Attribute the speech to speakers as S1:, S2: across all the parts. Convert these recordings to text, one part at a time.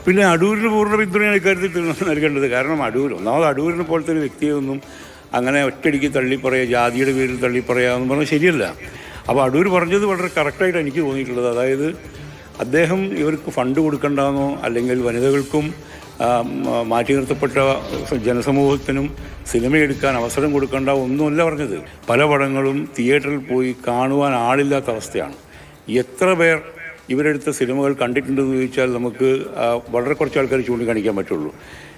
S1: പിന്നെ അടൂരിന് പൂർണ്ണ പിന്തുണയാണ് ഇക്കാര്യത്തിൽ നൽകേണ്ടത്. കാരണം ഒന്നാമത് അടൂരിനെ പോലത്തെ ഒരു വ്യക്തിയൊന്നും അങ്ങനെ ഒറ്റയടിക്ക് തള്ളിപ്പറയുക, ജാതിയുടെ പേരിൽ തള്ളിപ്പറയുക എന്ന് പറഞ്ഞാൽ ശരിയല്ല. അപ്പോൾ അടൂർ പറഞ്ഞത് വളരെ കറക്റ്റായിട്ട് എനിക്ക് തോന്നിയിട്ടുള്ളത്, അതായത് അദ്ദേഹം ഇവർക്ക് ഫണ്ട് കൊടുക്കണ്ടെന്നോ അല്ലെങ്കിൽ വനിതകൾക്കും മാറ്റി നിർത്തപ്പെട്ട ജനസമൂഹത്തിനും സിനിമയെടുക്കാൻ അവസരം കൊടുക്കേണ്ട ഒന്നുമല്ല പറഞ്ഞത്. പല പടങ്ങളും തിയേറ്ററിൽ പോയി കാണുവാൻ ആളില്ലാത്ത അവസ്ഥയാണ്. എത്ര പേർ ഇവരെടുത്ത സിനിമകൾ കണ്ടിട്ടുണ്ടെന്ന് ചോദിച്ചാൽ നമുക്ക് വളരെ കുറച്ച് ആൾക്കാർ ചൂണ്ടിക്കാണിക്കാൻ പറ്റുള്ളൂ.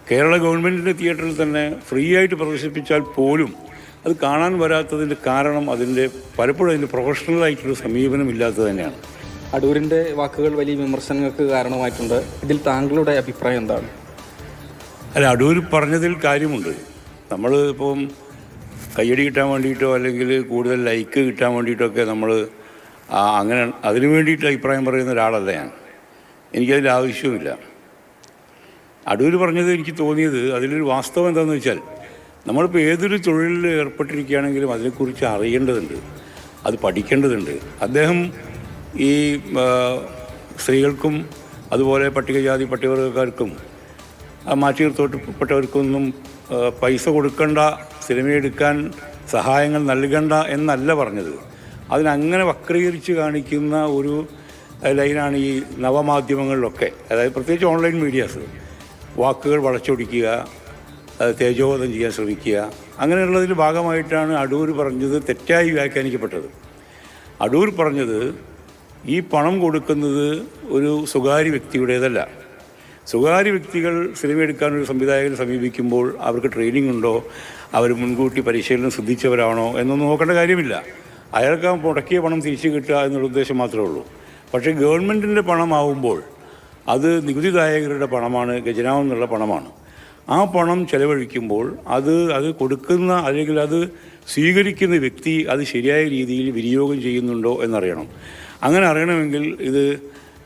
S1: കേരള ഗവൺമെൻറ്റിൻ്റെ തിയേറ്ററിൽ തന്നെ ഫ്രീ ആയിട്ട് പ്രദർശിപ്പിച്ചാൽ പോലും അത് കാണാൻ വരാത്തതിൻ്റെ കാരണം പലപ്പോഴും അതിൻ്റെ പ്രൊഫഷണലായിട്ടുള്ള സമീപനം ഇല്ലാത്തത് തന്നെയാണ്.
S2: അടൂരിൻ്റെ വാക്കുകൾ വലിയ വിമർശനങ്ങൾക്ക് കാരണമായിട്ടുണ്ട്. ഇതിൽ താങ്കളുടെ അഭിപ്രായം എന്താണ്?
S1: അല്ല, അടൂർ പറഞ്ഞതിൽ കാര്യമുണ്ട്. നമ്മൾ ഇപ്പം കയ്യടി കിട്ടാൻ വേണ്ടിയിട്ടോ അല്ലെങ്കിൽ കൂടുതൽ ലൈക്ക് കിട്ടാൻ വേണ്ടിയിട്ടൊക്കെ നമ്മൾ അങ്ങനെ അതിനു വേണ്ടിയിട്ട് അഭിപ്രായം പറയുന്ന ഒരാളല്ല ഞാൻ. എനിക്കതിൽ ആവശ്യവുമില്ല. അടൂർ പറഞ്ഞത് എനിക്ക് തോന്നിയത് അതിലൊരു വാസ്തവം എന്താണെന്ന് വെച്ചാൽ, നമ്മളിപ്പോൾ ഏതൊരു തൊഴിലിൽ ഏർപ്പെട്ടിരിക്കുകയാണെങ്കിലും അതിനെക്കുറിച്ച് അറിയേണ്ടതുണ്ട്, അത് പഠിക്കേണ്ടതുണ്ട്. അദ്ദേഹം ഈ സ്ത്രീകൾക്കും അതുപോലെ പട്ടികജാതി പട്ടികവർഗക്കാർക്കും മാറ്റി നിർത്തപ്പെട്ടവർക്കൊന്നും പൈസ കൊടുക്കണ്ട, സിനിമയെടുക്കാൻ സഹായങ്ങൾ നൽകണ്ട എന്നല്ല പറഞ്ഞത്. അതിനങ്ങനെ വക്രീകരിച്ച് കാണിക്കുന്ന ഒരു ലൈനാണ് ഈ നവമാധ്യമങ്ങളിലൊക്കെ, അതായത് പ്രത്യേകിച്ച് ഓൺലൈൻ മീഡിയാസ്. വാക്കുകൾ വളച്ചൊടിക്കുക, തേജോവധം ചെയ്യാൻ ശ്രമിക്കുക, അങ്ങനെയുള്ളതിൻ്റെ ഭാഗമായിട്ടാണ് അടൂർ പറഞ്ഞത് തെറ്റായി വ്യാഖ്യാനിക്കപ്പെട്ടത്. അടൂർ പറഞ്ഞത് ഈ പണം കൊടുക്കുന്നത് ഒരു സ്വകാര്യ വ്യക്തിയുടേതല്ല. സ്വകാര്യ വ്യക്തികൾ സിനിമ എടുക്കാനൊരു സംവിധായകനെ സമീപിക്കുമ്പോൾ അവർക്ക് ട്രെയിനിങ് ഉണ്ടോ, അവർ മുൻകൂട്ടി പരിശീലനം ശ്രദ്ധിച്ചവരാണോ എന്നൊന്നും നോക്കേണ്ട കാര്യമില്ല. അയാൾക്ക് മുടക്കിയ പണം തിരിച്ചു കിട്ടുക എന്നുള്ള ഉദ്ദേശം മാത്രമേ ഉള്ളൂ. പക്ഷേ ഗവൺമെൻറ്റിൻ്റെ പണമാവുമ്പോൾ അത് നികുതിദായകരുടെ പണമാണ്, ഖജനാവെന്നുള്ള പണമാണ്. ആ പണം ചെലവഴിക്കുമ്പോൾ അത് കൊടുക്കുന്ന അല്ലെങ്കിൽ അത് സ്വീകരിക്കുന്ന വ്യക്തി അത് ശരിയായ രീതിയിൽ വിനിയോഗം ചെയ്യുന്നുണ്ടോ എന്നറിയണം. അങ്ങനെ അറിയണമെങ്കിൽ ഇത്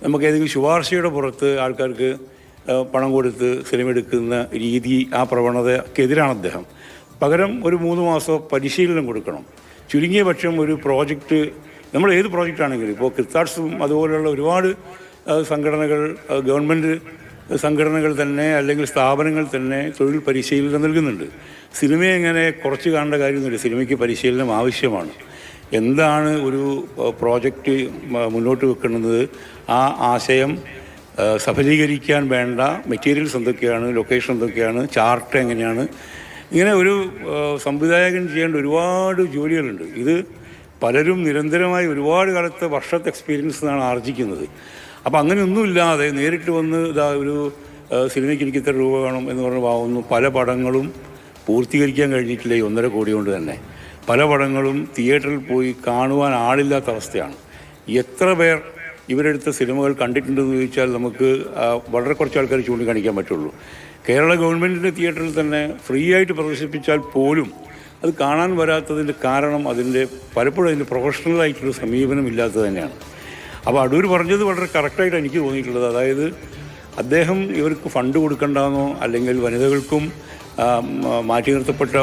S1: നമുക്ക് ഏതെങ്കിലും ശുപാർശയുടെ പുറത്ത് ആൾക്കാർക്ക് പണം കൊടുത്ത് സിനിമ എടുക്കുന്ന രീതി, ആ പ്രവണതയ്ക്കെതിരാണ് അദ്ദേഹം. പകരം ഒരു 3 മാസം പരിശീലനം കൊടുക്കണം. ചുരുങ്ങിയ പക്ഷം ഒരു പ്രോജക്റ്റ്, നമ്മൾ ഏത് പ്രോജക്റ്റാണെങ്കിലും, ഇപ്പോൾ ക്രിത്താർട്സും അതുപോലെയുള്ള ഒരുപാട് സംഘടനകൾ, ഗവൺമെൻറ് സംഘടനകൾ തന്നെ അല്ലെങ്കിൽ സ്ഥാപനങ്ങൾ തന്നെ തൊഴിൽ പരിശീലനം നൽകുന്നുണ്ട്. സിനിമയെ എങ്ങനെ കുറച്ച് കാണേണ്ട കാര്യമൊന്നുമില്ല. സിനിമയ്ക്ക് പരിശീലനം ആവശ്യമാണ്. എന്താണ് ഒരു പ്രോജക്റ്റ് മുന്നോട്ട് വെക്കുന്നത്, ആ ആശയം സഫലീകരിക്കാൻ വേണ്ട മെറ്റീരിയൽസ് എന്തൊക്കെയാണ്, ലൊക്കേഷൻ എന്തൊക്കെയാണ്, ചാർട്ട് എങ്ങനെയാണ്, ഇങ്ങനെ ഒരു സംവിധായകൻ ചെയ്യേണ്ട ഒരുപാട് ജോലികളുണ്ട്. ഇത് പലരും നിരന്തരമായി ഒരുപാട് കാലത്തെ വർഷത്തെ എക്സ്പീരിയൻസ് ആണ് ആർജിക്കുന്നത്. അപ്പോൾ അങ്ങനെയൊന്നുമില്ലാതെ നേരിട്ട് വന്ന് ഒരു സിനിമയ്ക്ക് എനിക്ക് ഇത്ര രൂപ വേണം എന്ന് പറഞ്ഞ് വാങ്ങുന്നു. പല പടങ്ങളും പൂർത്തീകരിക്കാൻ കഴിഞ്ഞിട്ടില്ല ഈ 1.5 കോടി കൊണ്ട് തന്നെ. പല പടങ്ങളും തിയേറ്ററിൽ പോയി കാണുവാൻ ആളില്ലാത്ത അവസ്ഥയാണ്. എത്ര പേർ ഇവരെടുത്ത സിനിമകൾ കണ്ടിട്ടുണ്ടെന്ന് ചോദിച്ചാൽ നമുക്ക് വളരെ കുറച്ച് ആൾക്കാർ ചൂണ്ടിക്കാണിക്കാൻ പറ്റുള്ളൂ. കേരള ഗവൺമെൻറ്റിൻ്റെ തിയേറ്ററിൽ തന്നെ ഫ്രീ ആയിട്ട് പ്രദർശിപ്പിച്ചാൽ പോലും അത് കാണാൻ വരാത്തതിൻ്റെ കാരണം പലപ്പോഴും അതിൻ്റെ പ്രൊഫഷണലായിട്ടുള്ള സമീപനം ഇല്ലാത്തത് തന്നെയാണ്. അപ്പോൾ അടൂർ പറഞ്ഞത് വളരെ കറക്റ്റായിട്ട് എനിക്ക് തോന്നിയിട്ടുള്ളത്, അതായത് അദ്ദേഹം ഇവർക്ക് ഫണ്ട് കൊടുക്കണ്ടെന്നോ അല്ലെങ്കിൽ വനിതകൾക്കും മാറ്റി നിർത്തപ്പെട്ട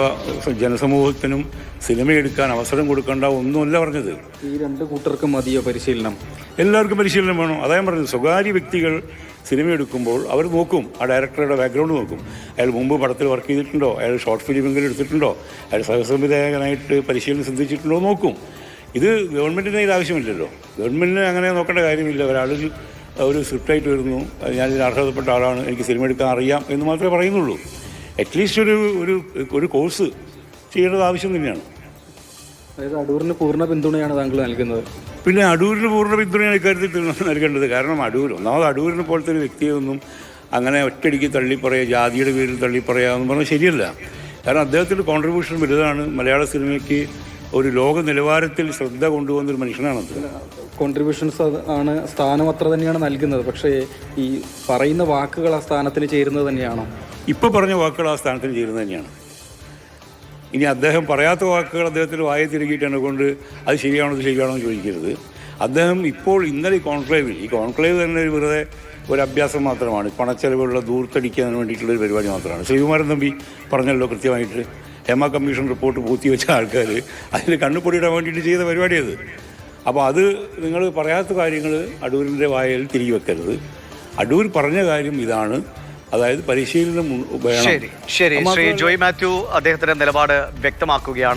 S1: ജനസമൂഹത്തിനും സിനിമയെടുക്കാൻ അവസരം കൊടുക്കേണ്ട ഒന്നുമല്ല പറഞ്ഞത്.
S2: ഈ 2 കൂട്ടർക്കും മതിയോ പരിശീലനം?
S1: എല്ലാവർക്കും പരിശീലനം വേണം. അതായത് പറഞ്ഞത്, സ്വകാര്യ വ്യക്തികൾ സിനിമ എടുക്കുമ്പോൾ അവർ നോക്കും, ആ ഡയറക്ടറുടെ ബാക്ക്ഗ്രൗണ്ട് നോക്കും. അയാൾ മുമ്പ് പടത്തിൽ വർക്ക് ചെയ്തിട്ടുണ്ടോ, അയാൾ ഷോർട്ട് ഫിലിമെങ്കിലും എടുത്തിട്ടുണ്ടോ, അയാൾ സഹസംവിധായകനായിട്ട് പരിശീലനം സിദ്ധിച്ചിട്ടുണ്ടോ നോക്കും. ഇത് ഗവൺമെൻറ്റിന് ഇത് ആവശ്യമില്ലല്ലോ. ഗവൺമെൻറ്റിന് അങ്ങനെ നോക്കേണ്ട കാര്യമില്ല. ഒരാളിൽ ഒരു സ്ക്രിപ്റ്റായിട്ട് വരുന്നു, ഞാനിതിന് അർഹതപ്പെട്ട ആളാണ്, എനിക്ക് സിനിമ എടുക്കാൻ അറിയാം എന്ന് മാത്രമേ പറയുന്നുള്ളൂ. അറ്റ്ലീസ്റ്റ് ഒരു കോഴ്സ് ചെയ്യേണ്ടത് ആവശ്യം തന്നെയാണ്.
S2: അതായത് അടൂരിന് പൂർണ്ണ പിന്തുണയാണ് താങ്കൾ നൽകുന്നത്?
S1: പിന്നെ അടൂരിന് പൂർണ്ണ പിന്തുണയാണ് ഇക്കാര്യത്തിൽ നൽകേണ്ടത്. കാരണം ഒന്നാമത് അടൂരിനെ പോലത്തെ ഒരു വ്യക്തിയൊന്നും അങ്ങനെ ഒറ്റയടിക്ക് തള്ളിപ്പറയുക, ജാതിയുടെ പേരിൽ തള്ളിപ്പറയുക എന്ന് പറഞ്ഞാൽ ശരിയല്ല. കാരണം അദ്ദേഹത്തിൻ്റെ കോൺട്രിബ്യൂഷൻ വലുതാണ്. മലയാള സിനിമയ്ക്ക് ഒരു ലോക നിലവാരത്തിൽ ശ്രദ്ധ കൊണ്ടുപോകുന്നൊരു മനുഷ്യനാണത്.
S2: കോൺട്രിബ്യൂഷൻസ് ആണ്, സ്ഥാനം അത്ര തന്നെയാണ് നൽകുന്നത്. പക്ഷേ ഈ പറയുന്ന വാക്കുകൾ ആ സ്ഥാനത്തിൽ ചേരുന്നത് തന്നെയാണോ? ഇപ്പോൾ
S1: പറഞ്ഞ വാക്കുകൾ ആ സ്ഥാനത്തിൽ ചേരുന്നത് തന്നെയാണ്. ഇനി അദ്ദേഹം പറയാത്ത വാക്കുകൾ അദ്ദേഹത്തിന് വായ തിരുകിയിട്ടാണ് കൊണ്ട് അത് ശരിയാണോ എന്ന് ചോദിക്കരുത്. അദ്ദേഹം ഇപ്പോൾ ഇന്നലെ ഈ കോൺക്ലേവ് തന്നെ വെറുതെ ഒരു അഭ്യാസം മാത്രമാണ്, പണച്ചെലവുള്ള ദൂർത്തടിക്കാൻ വേണ്ടിയിട്ടുള്ളൊരു പരിപാടി മാത്രമാണ്. ശ്രീകുമാരൻ തമ്പി പറഞ്ഞല്ലോ കൃത്യമായിട്ട്, ഹേമ കമ്മീഷൻ റിപ്പോർട്ട് പൂർത്തിവെച്ച ആൾക്കാർ അതിൽ കണ്ണുപൊടിയിടാൻ വേണ്ടിയിട്ട് ചെയ്ത പരിപാടി അത്. അപ്പോൾ അത് നിങ്ങൾ പറയാത്ത കാര്യങ്ങൾ അടൂരിൻ്റെ വായയിൽ തിരികെ വെക്കരുത്. അടൂർ പറഞ്ഞ കാര്യം ഇതാണ്, അതായത് പരിശീലനം വേണം.
S3: ശരി ശ്രീ ജോയ് മാത്യു അദ്ദേഹത്തിന്റെ നിലപാട് വ്യക്തമാക്കുകയാണ്.